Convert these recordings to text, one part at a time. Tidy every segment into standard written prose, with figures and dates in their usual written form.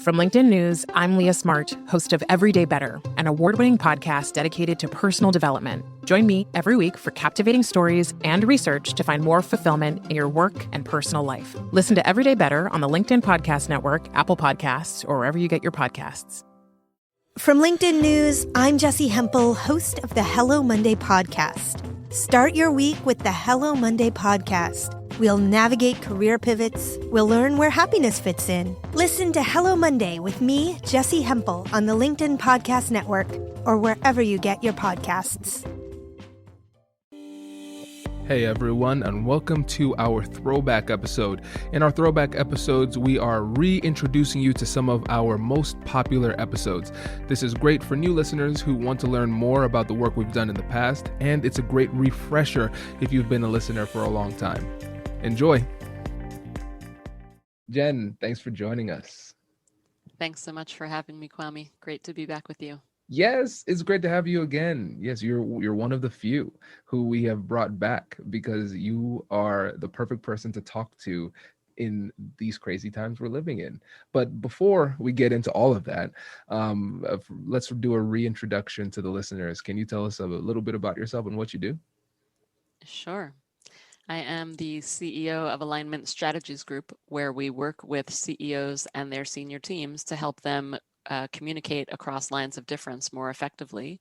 From LinkedIn News, I'm Leah Smart, host of Everyday Better, an award-winning podcast dedicated to personal development. Join me every week for captivating stories and research to find more fulfillment in your work and personal life. Listen to Everyday Better on the LinkedIn Podcast Network, Apple Podcasts, or wherever you get your podcasts. From LinkedIn News, I'm Jessie Hempel, host of the Hello Monday podcast. Start your week with the Hello Monday podcast. We'll navigate career pivots. We'll learn where happiness fits in. Listen to Hello Monday with me, Jessie Hempel, on the LinkedIn Podcast Network or wherever you get your podcasts. Hey everyone, and welcome to our throwback episode. In our throwback episodes, we are reintroducing you to some of our most popular episodes. This is great for new listeners who want to learn more about the work we've done in the past, and it's a great refresher if you've been a listener for a long time. Enjoy. Jen, thanks for joining us. Thanks so much for having me, Kwame. Great to be back with you. Yes, it's great to have you again. Yes, you're one of the few who we have brought back because you are the perfect person to talk to in these crazy times we're living in. But before we get into all of that, let's do a reintroduction to the listeners. Can you tell us a little bit about yourself and what you do? Sure. I am the CEO of Alignment Strategies Group, where we work with CEOs and their senior teams to help them communicate across lines of difference more effectively,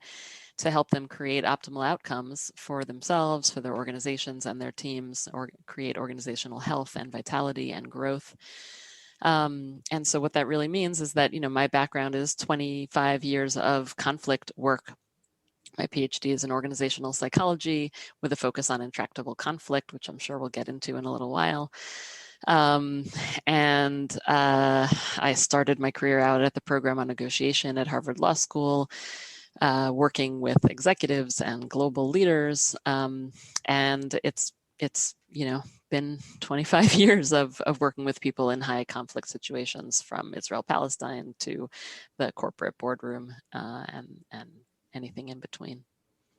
to help them create optimal outcomes for themselves, for their organizations and their teams, or create organizational health and vitality and growth. And so what that really means is that, my background is 25 years of conflict work. My Ph.D. is in organizational psychology with a focus on intractable conflict, which I'm sure we'll get into in a little while. And I started my career out at the program on negotiation at Harvard Law School, working with executives and global leaders. And it's been 25 years of working with people in high conflict situations, from Israel-Palestine to the corporate boardroom and anything in between.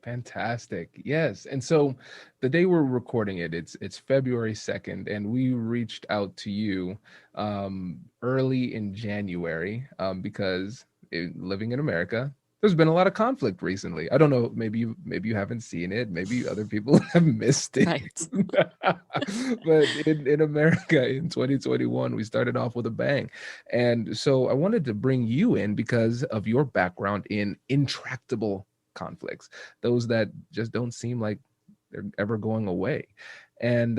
Fantastic. Yes. And so the day we're recording it, it's February 2nd, and we reached out to you early in January because living in America, there's been a lot of conflict recently. I don't know, maybe you haven't seen it, maybe other people have missed it. Right. But in America in 2021, we started off with a bang. And so I wanted to bring you in because of your background in intractable conflicts, those that just don't seem like they're ever going away. And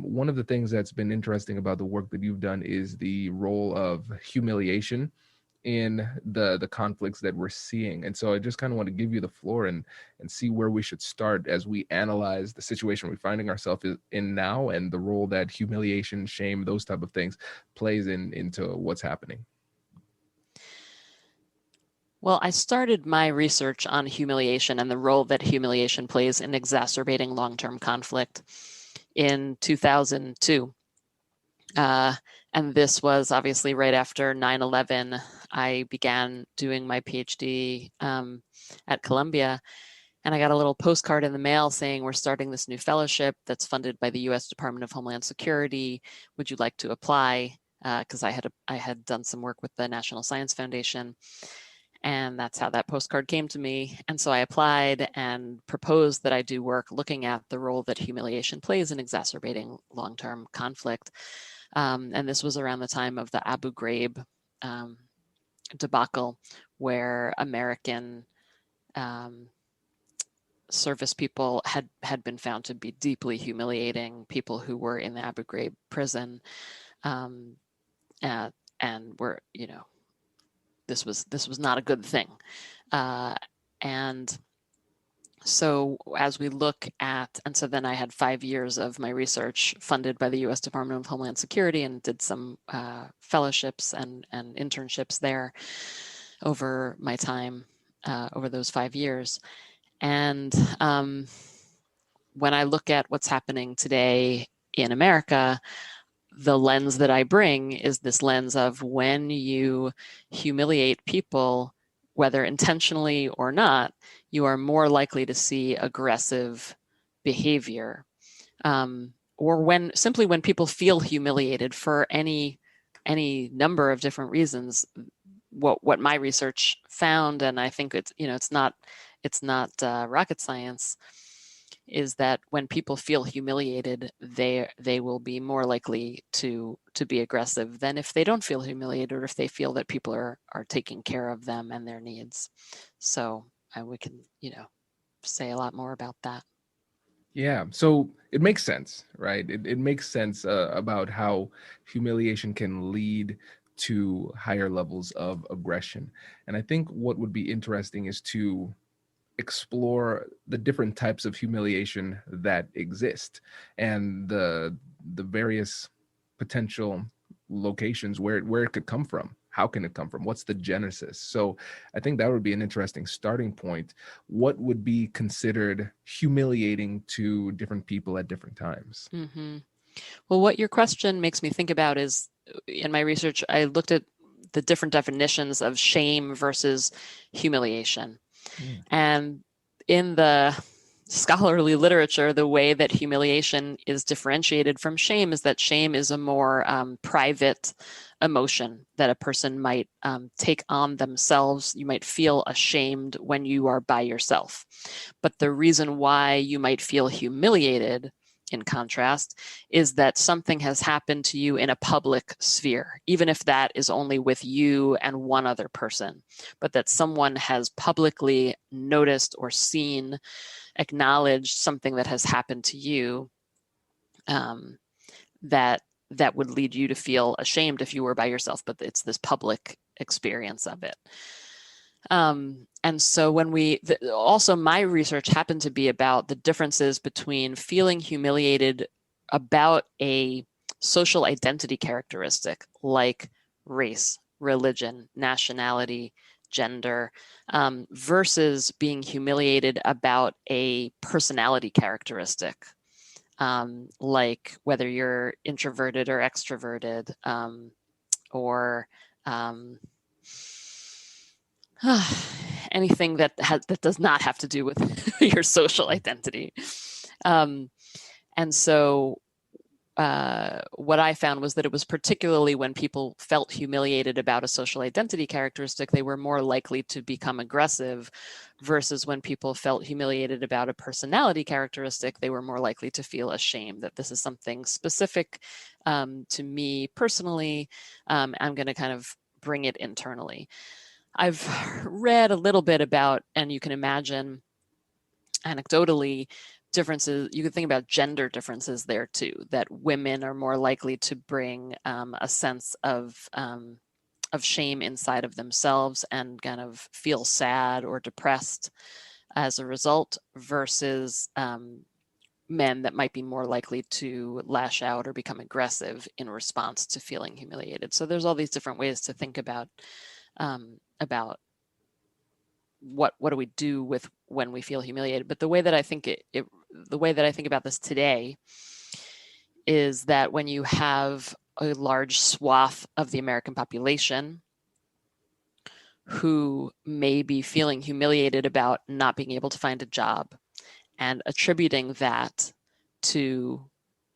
one of the things that's been interesting about the work that you've done is the role of humiliation in the conflicts that we're seeing. And so I just kind of want to give you the floor and see where we should start as we analyze the situation we're finding ourselves in now and the role that humiliation, shame, those type of things plays into what's happening. Well, I started my research on humiliation and the role that humiliation plays in exacerbating long-term conflict in 2002. And this was obviously right after 9/11. I began doing my PhD at Columbia, and I got a little postcard in the mail saying, we're starting this new fellowship that's funded by the U.S. Department of Homeland Security. Would you like to apply? Because I had done some work with the National Science Foundation. And that's how that postcard came to me. And so I applied and proposed that I do work looking at the role that humiliation plays in exacerbating long-term conflict. And this was around the time of the Abu Ghraib debacle, where American service people had been found to be deeply humiliating people who were in the Abu Ghraib prison, and were, this was not a good thing. And so as we look at, and so then I had 5 years of my research funded by the U.S. Department of Homeland Security and did some fellowships and internships there over my time, over those 5 years. And when I look at what's happening today in America, the lens that I bring is this lens of when you humiliate people, whether intentionally or not, you are more likely to see aggressive behavior. Or when people feel humiliated for any any number of different reasons. What my research found, and I think it's not rocket science, is that when people feel humiliated, they will be more likely to be aggressive than if they don't feel humiliated, or if they feel that people are taking care of them and their needs. So we can say a lot more about that. Yeah, so it makes sense, right? It makes sense about how humiliation can lead to higher levels of aggression. And I think what would be interesting is to explore the different types of humiliation that exist, and the various potential locations where it could come from. How can it come from? What's the genesis? So I think that would be an interesting starting point. What would be considered humiliating to different people at different times? Mm-hmm. Well, what your question makes me think about is, in my research, I looked at the different definitions of shame versus humiliation. And in the scholarly literature, the way that humiliation is differentiated from shame is that shame is a more private emotion that a person might take on themselves. You might feel ashamed when you are by yourself. But the reason why you might feel humiliated, in contrast, is that something has happened to you in a public sphere, even if that is only with you and one other person, but that someone has publicly noticed or seen, acknowledged something that has happened to you, that would lead you to feel ashamed if you were by yourself, but it's this public experience of it. And so also my research happened to be about the differences between feeling humiliated about a social identity characteristic like race, religion, nationality, gender, versus being humiliated about a personality characteristic, like whether you're introverted or extroverted, or anything that does not have to do with your social identity. And so what I found was that it was particularly when people felt humiliated about a social identity characteristic, they were more likely to become aggressive, versus when people felt humiliated about a personality characteristic, they were more likely to feel ashamed that this is something specific to me personally. I'm going to kind of bring it internally. I've read a little bit about, and you can imagine anecdotally, differences. You can think about gender differences there too, that women are more likely to bring a sense of shame inside of themselves and kind of feel sad or depressed as a result, versus men that might be more likely to lash out or become aggressive in response to feeling humiliated. So there's all these different ways to think about what do we do with when we feel humiliated. But the way that I think the way that I think about this today is that when you have a large swath of the American population who may be feeling humiliated about not being able to find a job and attributing that to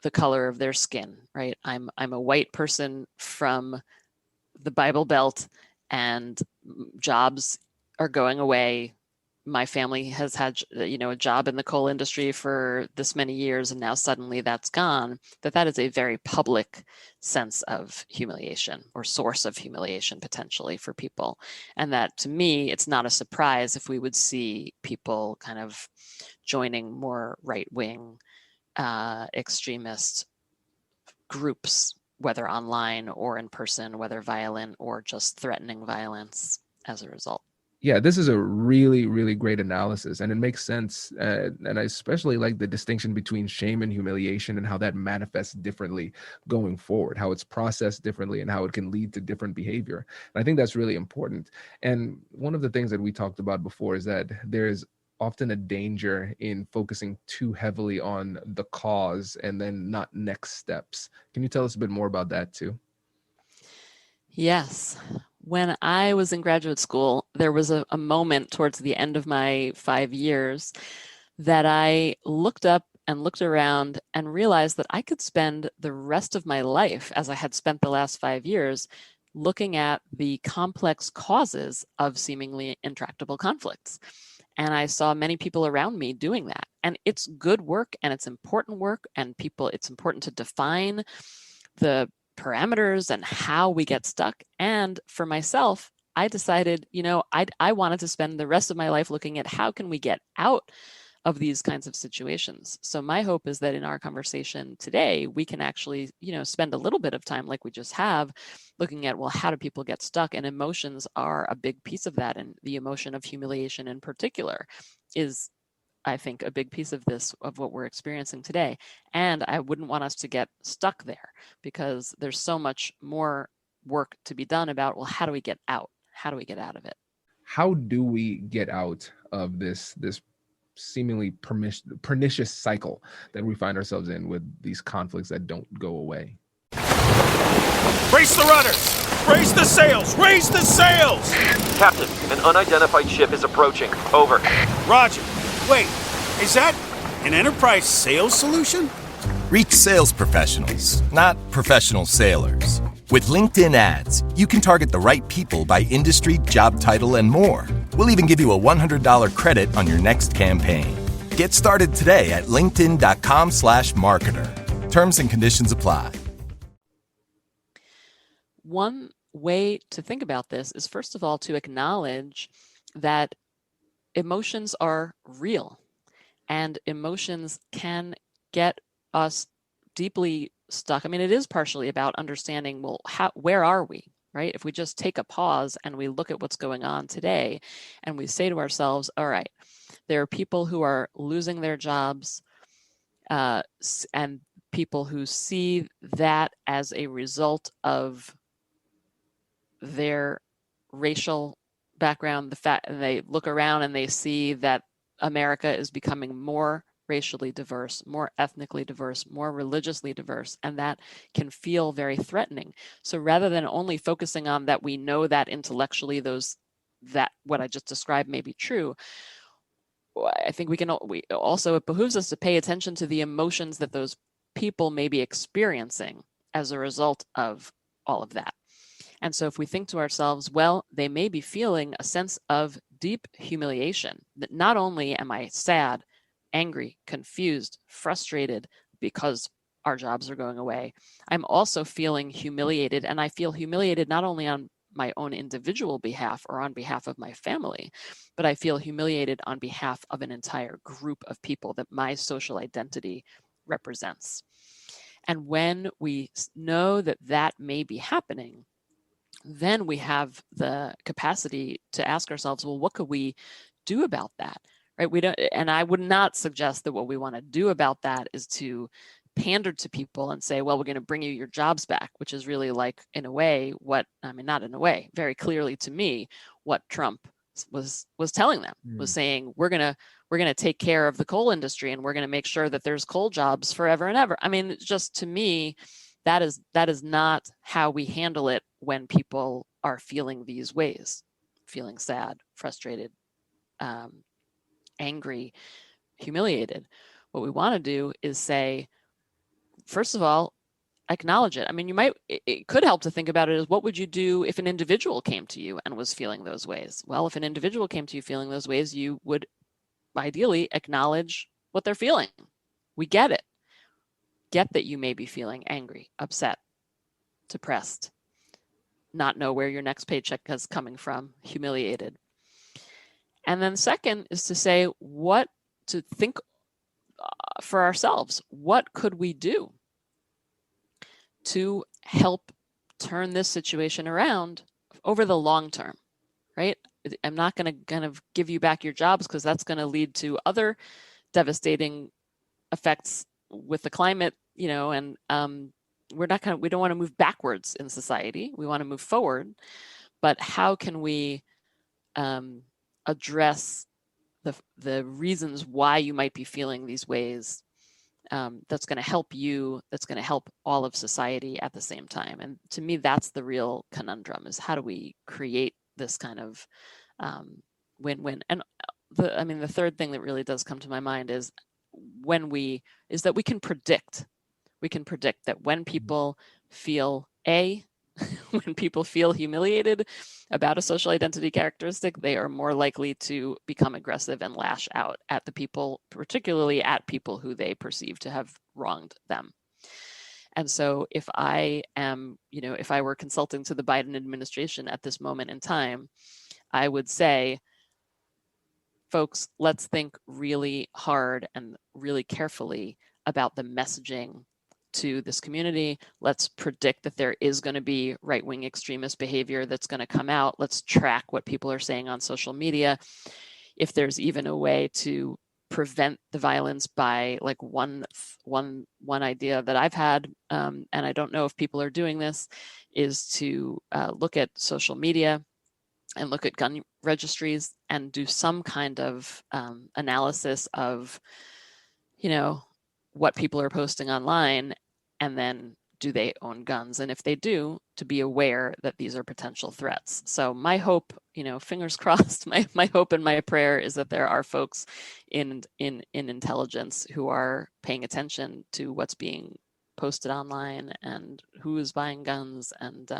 the color of their skin, right? I'm a white person from the Bible Belt and jobs are going away. My family has had, a job in the coal industry for this many years, and now suddenly that's gone. That is a very public sense of humiliation, or source of humiliation potentially for people. And that, to me, it's not a surprise if we would see people kind of joining more right-wing extremist groups, whether online or in person, whether violent or just threatening violence as a result. Yeah, this is a really, really great analysis, and it makes sense. And I especially like the distinction between shame and humiliation, and how that manifests differently going forward, how it's processed differently, and how it can lead to different behavior. And I think that's really important. And one of the things that we talked about before is that there's often a danger in focusing too heavily on the cause and then not next steps. Can you tell us a bit more about that too? Yes. When I was in graduate school, there was a moment towards the end of my 5 years that I looked up and looked around and realized that I could spend the rest of my life, as I had spent the last 5 years, looking at the complex causes of seemingly intractable conflicts. And I saw many people around me doing that. And it's good work and it's important work, and it's important to define the parameters and how we get stuck. And for myself, I decided, I wanted to spend the rest of my life looking at how can we get out of these kinds of situations. So my hope is that in our conversation today, we can actually, spend a little bit of time, like we just have, looking at, well, how do people get stuck? And emotions are a big piece of that. And the emotion of humiliation in particular is, I think, a big piece of this, of what we're experiencing today. And I wouldn't want us to get stuck there, because there's so much more work to be done about, well, how do we get out? How do we get out of it? How do we get out of this seemingly pernicious cycle that we find ourselves in with these conflicts that don't go away? Brace the rudders! Raise the sails! Raise the sails! Captain, an unidentified ship is approaching. Over. Roger. Wait, is that an enterprise sales solution? Reach sales professionals, not professional sailors. With LinkedIn ads, you can target the right people by industry, job title, and more. We'll even give you a $100 credit on your next campaign. Get started today at linkedin.com/marketer. Terms and conditions apply. One way to think about this is, first of all, to acknowledge that emotions are real, and emotions can get us deeply stuck. I mean, it is partially about understanding, well, where are we, right? If we just take a pause and we look at what's going on today, and we say to ourselves, all right, there are people who are losing their jobs, and people who see that as a result of their racial background, the fact they look around and they see that America is becoming more racially diverse, more ethnically diverse, more religiously diverse, and that can feel very threatening. So rather than only focusing on that, we know that intellectually that what I just described may be true, I think it behooves us to pay attention to the emotions that those people may be experiencing as a result of all of that. And so if we think to ourselves, well, they may be feeling a sense of deep humiliation, that not only am I sad, angry, confused, frustrated because our jobs are going away, I'm also feeling humiliated. And I feel humiliated not only on my own individual behalf or on behalf of my family, but I feel humiliated on behalf of an entire group of people that my social identity represents. And when we know that that may be happening, then we have the capacity to ask ourselves, well, what could we do about that? Right? And I would not suggest that what we want to do about that is to pander to people and say, well, we're going to bring you your jobs back, which is really like, in a way, not in a way, very clearly to me, what Trump was telling them, was saying, we're going to take care of the coal industry, and we're going to make sure that there's coal jobs forever and ever. I mean, just to me, that is not how we handle it when people are feeling these ways, feeling sad, frustrated, angry, humiliated. What we want to do is say, first of all, acknowledge it. I mean, it could help to think about it as, what would you do if an individual came to you and was feeling those ways? Well, if an individual came to you feeling those ways, you would ideally acknowledge what they're feeling. We get it. Get that you may be feeling angry, upset, depressed, not know where your next paycheck is coming from, humiliated. And then second is to say, to think for ourselves, what could we do to help turn this situation around over the long term, right? I'm not going to kind of give you back your jobs, because that's going to lead to other devastating effects with the climate, and we don't want to move backwards in society. We want to move forward. But how can we address the reasons why you might be feeling these ways, that's going to help you, that's going to help all of society at the same time? And to me, that's the real conundrum, is how do we create this kind of win-win? And the third thing that really does come to my mind is, is that we can predict that when people feel when people feel humiliated about a social identity characteristic, they are more likely to become aggressive and lash out at the people, particularly at people who they perceive to have wronged them. And so if I were consulting to the Biden administration at this moment in time, I would say, folks, let's think really hard and really carefully about the messaging to this community. Let's predict that there is going to be right-wing extremist behavior that's going to come out. Let's track what people are saying on social media. If there's even a way to prevent the violence by like one idea that I've had, and I don't know if people are doing this, is to look at social media and look at gun registries and do some kind of analysis of, what people are posting online, and then do they own guns? And if they do, to be aware that these are potential threats. So my hope, fingers crossed, my hope and my prayer is that there are folks in intelligence who are paying attention to what's being posted online and who is buying guns, and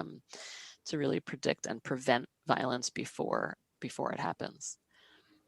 to really predict and prevent violence before it happens.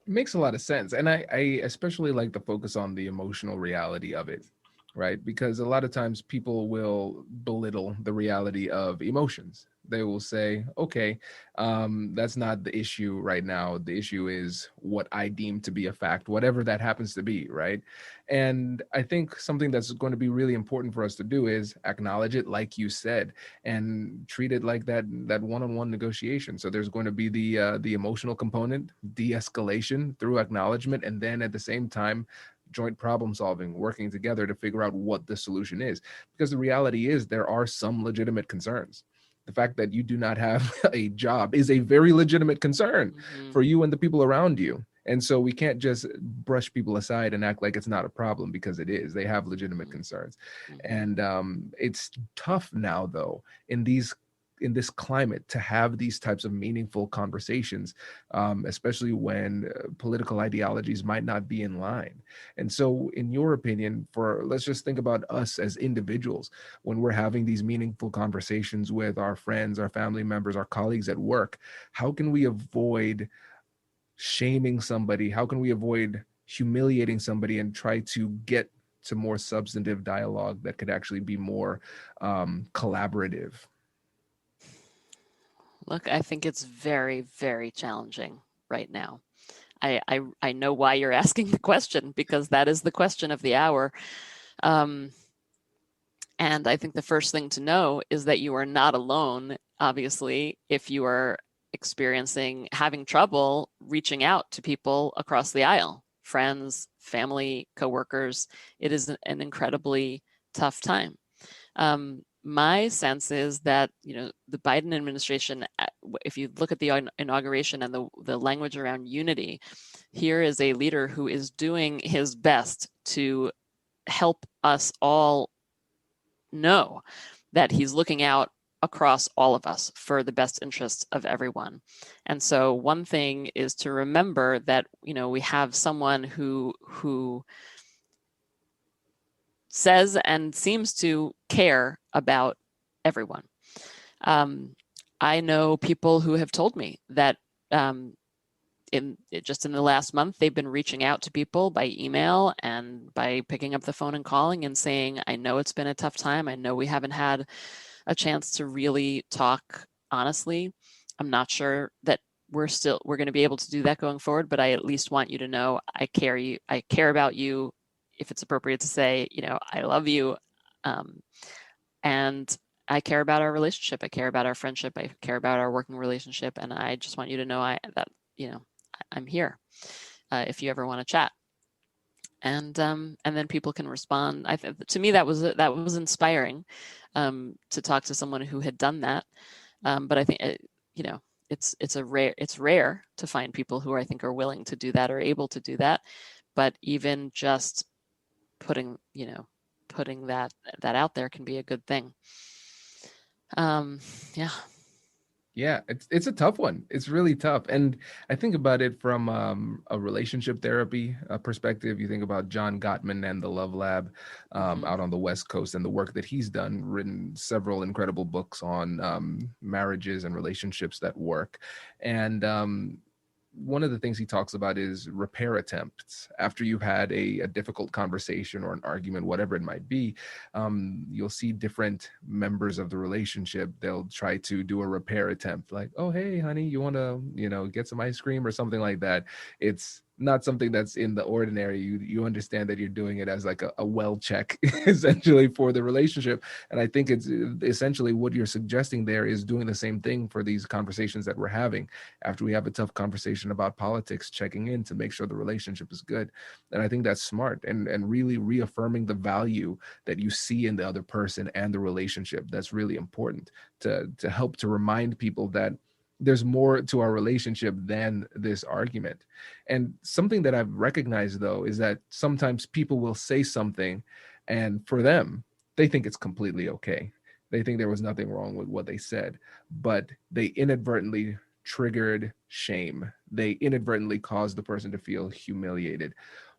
It makes a lot of sense. And I especially like the focus on the emotional reality of it, right? Because a lot of times people will belittle the reality of emotions. They will say, okay, that's not the issue right now. The issue is what I deem to be a fact, whatever that happens to be, right? And I think something that's going to be really important for us to do is acknowledge it, like you said, and treat it like that one-on-one negotiation. So there's going to be the emotional component, de-escalation through acknowledgement, and then at the same time, joint problem solving, working together to figure out what the solution is. Because the reality is there are some legitimate concerns. The fact that you do not have a job is a very legitimate concern for you and the people around you. And so we can't just brush people aside and act like it's not a problem, because it is. They have legitimate concerns. And it's tough now, though, in this climate to have these types of meaningful conversations, especially when political ideologies might not be in line. And so in your opinion, let's just think about us as individuals, when we're having these meaningful conversations with our friends, our family members, our colleagues at work, how can we avoid shaming somebody? How can we avoid humiliating somebody and try to get to more substantive dialogue that could actually be more collaborative? Look, I think it's very, very challenging right now. I know why you're asking the question, because that is the question of the hour. And I think the first thing to know is that you are not alone, obviously, if you are having trouble reaching out to people across the aisle, friends, family, coworkers. It is an incredibly tough time. My sense is that, the Biden administration, if you look at the inauguration and the language around unity, here is a leader who is doing his best to help us all know that he's looking out across all of us for the best interests of everyone. And so one thing is to remember that, we have someone who says and seems to care about everyone. I know people who have told me that in the last month, they've been reaching out to people by email and by picking up the phone and calling and saying, I know it's been a tough time. I know we haven't had a chance to really talk honestly. I'm not sure that we're going to be able to do that going forward, but I at least want you to know I care about you. If it's appropriate to say, I love you. And I care about our relationship. I care about our friendship. I care about our working relationship. And I just want you to know I'm here if you ever want to chat. And then people can respond. To me, that was inspiring to talk to someone who had done that. But I think it's rare to find people who I think are willing to do that or able to do that. But even just putting that out there can be a good thing. Yeah. Yeah, it's a tough one. It's really tough. And I think about it from a relationship therapy perspective. You think about John Gottman and the Love Lab out on the West Coast and the work that he's done, written several incredible books on marriages and relationships that work. And one of the things he talks about is repair attempts. After you've had a difficult conversation or an argument, whatever it might be, you'll see different members of the relationship. They'll try to do a repair attempt, like, "Oh, hey, honey, you want to, get some ice cream," or something like that. It's not something that's in the ordinary. You understand that you're doing it as like a well check, essentially, for the relationship. And I think it's essentially what you're suggesting there is doing the same thing for these conversations that we're having. After we have a tough conversation about politics, checking in to make sure the relationship is good. And I think that's smart, and really reaffirming the value that you see in the other person and the relationship. That's really important to help to remind people that there's more to our relationship than this argument. And something that I've recognized, though, is that sometimes people will say something, and for them, they think it's completely okay. They think there was nothing wrong with what they said, but they inadvertently triggered shame. They inadvertently caused the person to feel humiliated.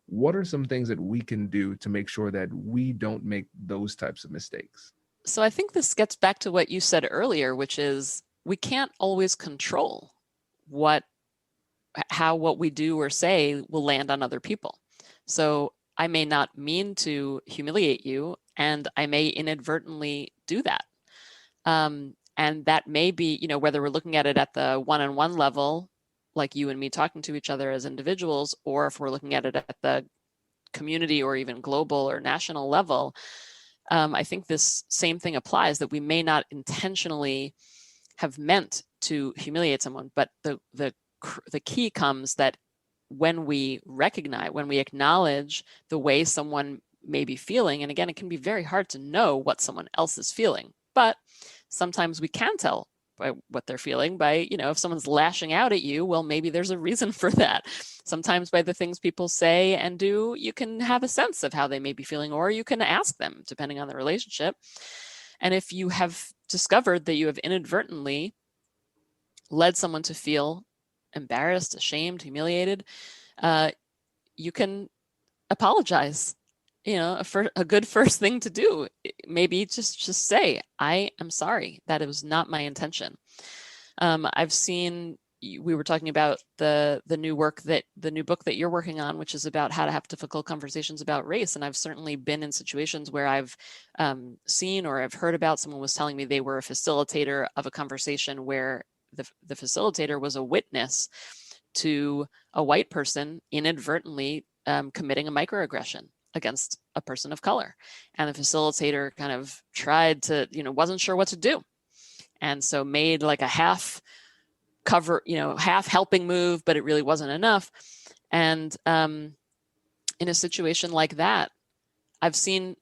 What are some things that we can do to make sure that we don't make those types of mistakes? So I think this gets back to what you said earlier, which is we can't always control how what we do or say will land on other people. So I may not mean to humiliate you, and I may inadvertently do that. And that may be, whether we're looking at it at the one-on-one level, like you and me talking to each other as individuals, or if we're looking at it at the community or even global or national level, I think this same thing applies, that we may not intentionally have meant to humiliate someone, but the key comes that when we acknowledge the way someone may be feeling, and again, it can be very hard to know what someone else is feeling, but sometimes we can tell by what they're feeling by, if someone's lashing out at you, well, maybe there's a reason for that. Sometimes by the things people say and do, you can have a sense of how they may be feeling, or you can ask them, depending on the relationship. And if you have discovered that you have inadvertently led someone to feel embarrassed, ashamed, humiliated, you can apologize. A good first thing to do, maybe just say, "I am sorry. That it was not my intention." I've seen, we were talking about the new book that you're working on, which is about how to have difficult conversations about race. And I've certainly been in situations where I've seen or I've heard about, someone was telling me they were a facilitator of a conversation where the facilitator was a witness to a white person inadvertently committing a microaggression against a person of color. And the facilitator kind of tried to, wasn't sure what to do. And so made like a half helping move, but it really wasn't enough. And in a situation like that, I've seen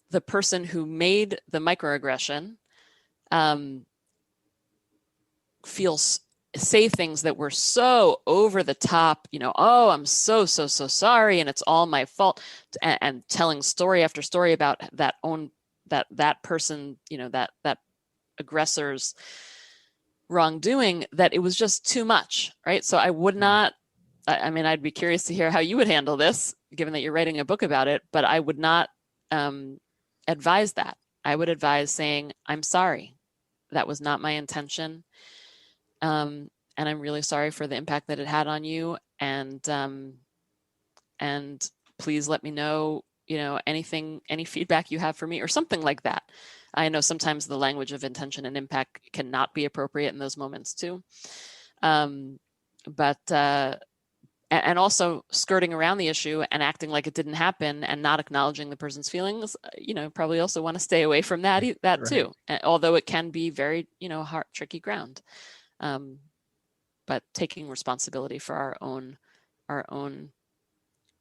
the person who made the microaggression say things that were so over the top, "Oh, I'm so sorry, and it's all my fault," and telling story after story about that person, that aggressor's wrongdoing, that it was just too much, right? So I would not, I'd be curious to hear how you would handle this, given that you're writing a book about it, but I would not advise that. I would advise saying, "I'm sorry. That was not my intention. And I'm really sorry for the impact that it had on you. And please let me know, any feedback you have for me," or something like that. I know sometimes the language of intention and impact cannot be appropriate in those moments too. And also skirting around the issue and acting like it didn't happen and not acknowledging the person's feelings, probably also want to stay away from that Right. too. Although it can be very, hard, tricky ground. But taking responsibility for our own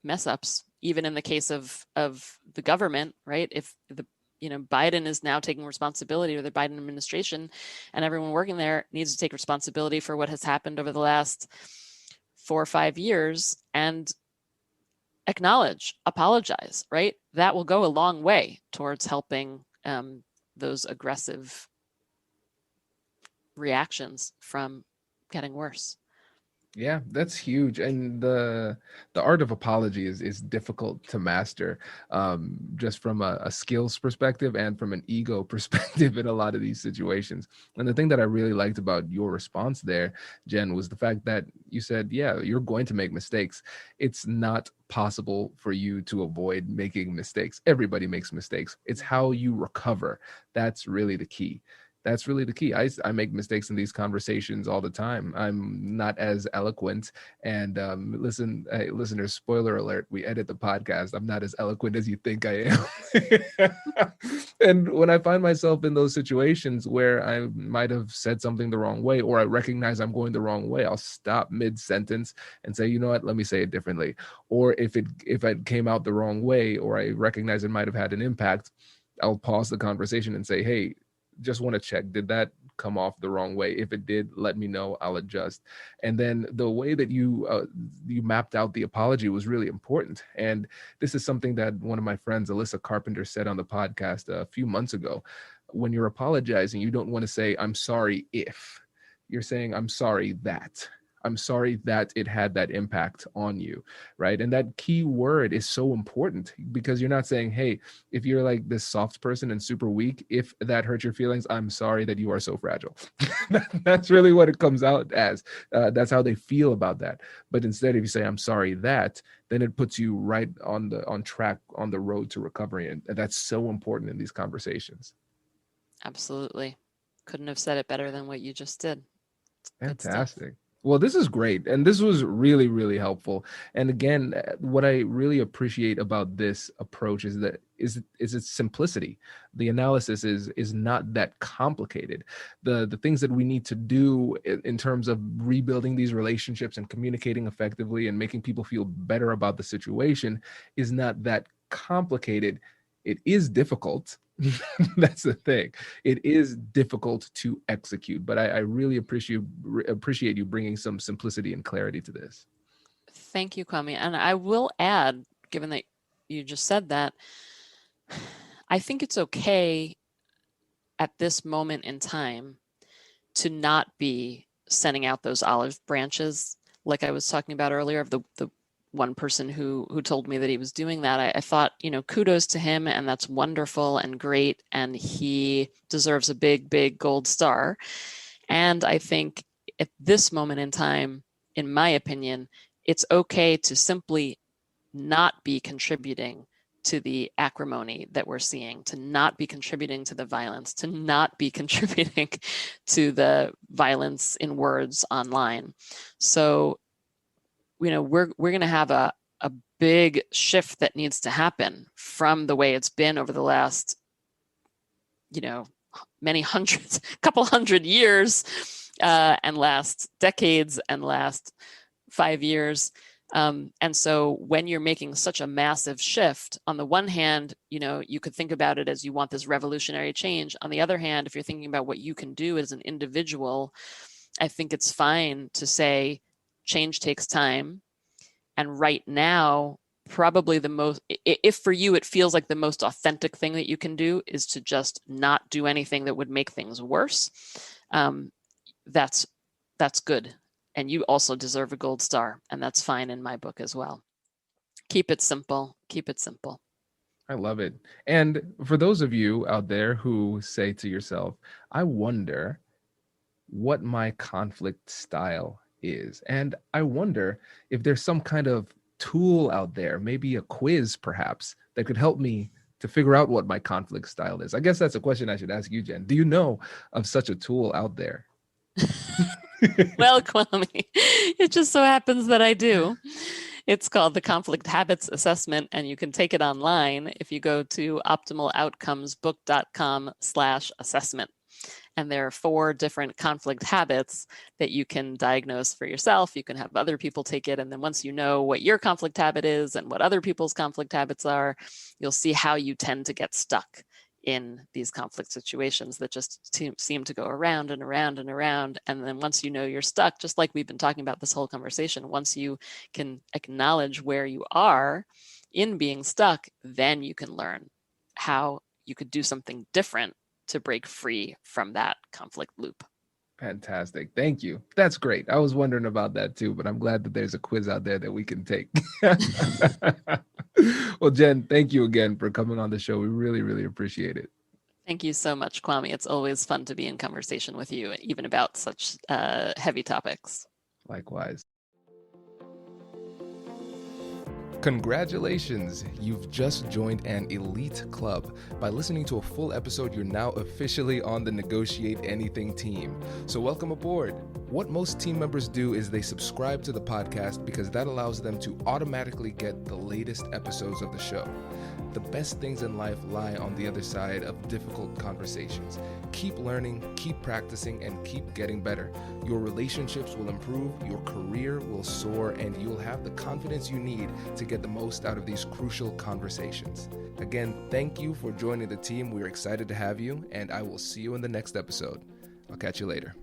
mess ups, even in the case of the government, right? If Biden is now taking responsibility, or the Biden administration, and everyone working there needs to take responsibility for what has happened over the last 4 or 5 years and apologize, right? That will go a long way towards helping those aggressive reactions from getting worse. Yeah, that's huge. And the art of apology is difficult to master, just from a skills perspective and from an ego perspective in a lot of these situations. And the thing that I really liked about your response there, Jen, was the fact that you said, yeah, you're going to make mistakes. It's not possible for you to avoid making mistakes. Everybody makes mistakes. It's how you recover. That's really the key. That's really the key. I make mistakes in these conversations all the time. I'm not as eloquent. And listen, hey, listeners, spoiler alert, we edit the podcast. I'm not as eloquent as you think I am. And when I find myself in those situations where I might have said something the wrong way, or I recognize I'm going the wrong way, I'll stop mid-sentence and say, you know what, let me say it differently. Or if it came out the wrong way, or I recognize it might have had an impact, I'll pause the conversation and say, hey, just want to check, did that come off the wrong way? If it did, let me know, I'll adjust. And then the way that you mapped out the apology was really important. And this is something that one of my friends, Alyssa Carpenter, said on the podcast a few months ago. When you're apologizing, you don't want to say, I'm sorry if. You're saying, I'm sorry that. I'm sorry that it had that impact on you, right? And that key word is so important, because you're not saying, hey, if you're like this soft person and super weak, if that hurt your feelings, I'm sorry that you are so fragile. That's really what it comes out as. That's how they feel about that. But instead, if you say, I'm sorry that, then it puts you right on track, on the road to recovery. And that's so important in these conversations. Absolutely. Couldn't have said it better than what you just did. Fantastic. Well, this is great. And this was really, really helpful. And again, what I really appreciate about this approach is its simplicity. The analysis is not that complicated. The things that we need to do in terms of rebuilding these relationships and communicating effectively and making people feel better about the situation is not that complicated. It is difficult. That's the thing. It is difficult to execute, but I really appreciate you bringing some simplicity and clarity to this. Thank you, Kwame. And I will add, given that you just said that, I think it's okay at this moment in time to not be sending out those olive branches, like I was talking about earlier, of the one person who told me that he was doing that. I thought, kudos to him, and that's wonderful and great, and he deserves a big, big gold star. And I think at this moment in time, in my opinion, it's okay to simply not be contributing to the acrimony that we're seeing, to not be contributing to the violence, to not be contributing to the violence in words online. So we're going to have a big shift that needs to happen from the way it's been over the last, many hundreds, couple hundred years, and last decades and last 5 years. And so when you're making such a massive shift, on the one hand, you could think about it as you want this revolutionary change. On the other hand, if you're thinking about what you can do as an individual, I think it's fine to say, change takes time. And right now, probably if for you it feels like the most authentic thing that you can do is to just not do anything that would make things worse, that's good. And you also deserve a gold star. And that's fine in my book as well. Keep it simple. Keep it simple. I love it. And for those of you out there who say to yourself, I wonder what my conflict style is. And I wonder if there's some kind of tool out there, maybe a quiz perhaps, that could help me to figure out what my conflict style is. I guess that's a question I should ask you, Jen. Do you know of such a tool out there? Well, Kwame, it just so happens that I do. It's called the Conflict Habits Assessment, and you can take it online if you go to optimaloutcomesbook.com/assessment. And there are 4 different conflict habits that you can diagnose for yourself. You can have other people take it. And then once you know what your conflict habit is and what other people's conflict habits are, you'll see how you tend to get stuck in these conflict situations that just seem to go around and around and around. And then once you know you're stuck, just like we've been talking about this whole conversation, once you can acknowledge where you are in being stuck, then you can learn how you could do something different to break free from that conflict loop. Fantastic. Thank you. That's great. I was wondering about that too, but I'm glad that there's a quiz out there that we can take. Well, Jen, thank you again for coming on the show. We really, really appreciate it. Thank you so much, Kwame. It's always fun to be in conversation with you, even about such heavy topics. Likewise. Congratulations! You've just joined an elite club. By listening to a full episode, you're now officially on the Negotiate Anything team. So welcome aboard. What most team members do is they subscribe to the podcast because that allows them to automatically get the latest episodes of the show. The best things in life lie on the other side of difficult conversations. Keep learning, keep practicing, and keep getting better. Your relationships will improve, your career will soar, and you'll have the confidence you need to get the most out of these crucial conversations. Again, thank you for joining the team. We're excited to have you, and I will see you in the next episode. I'll catch you later.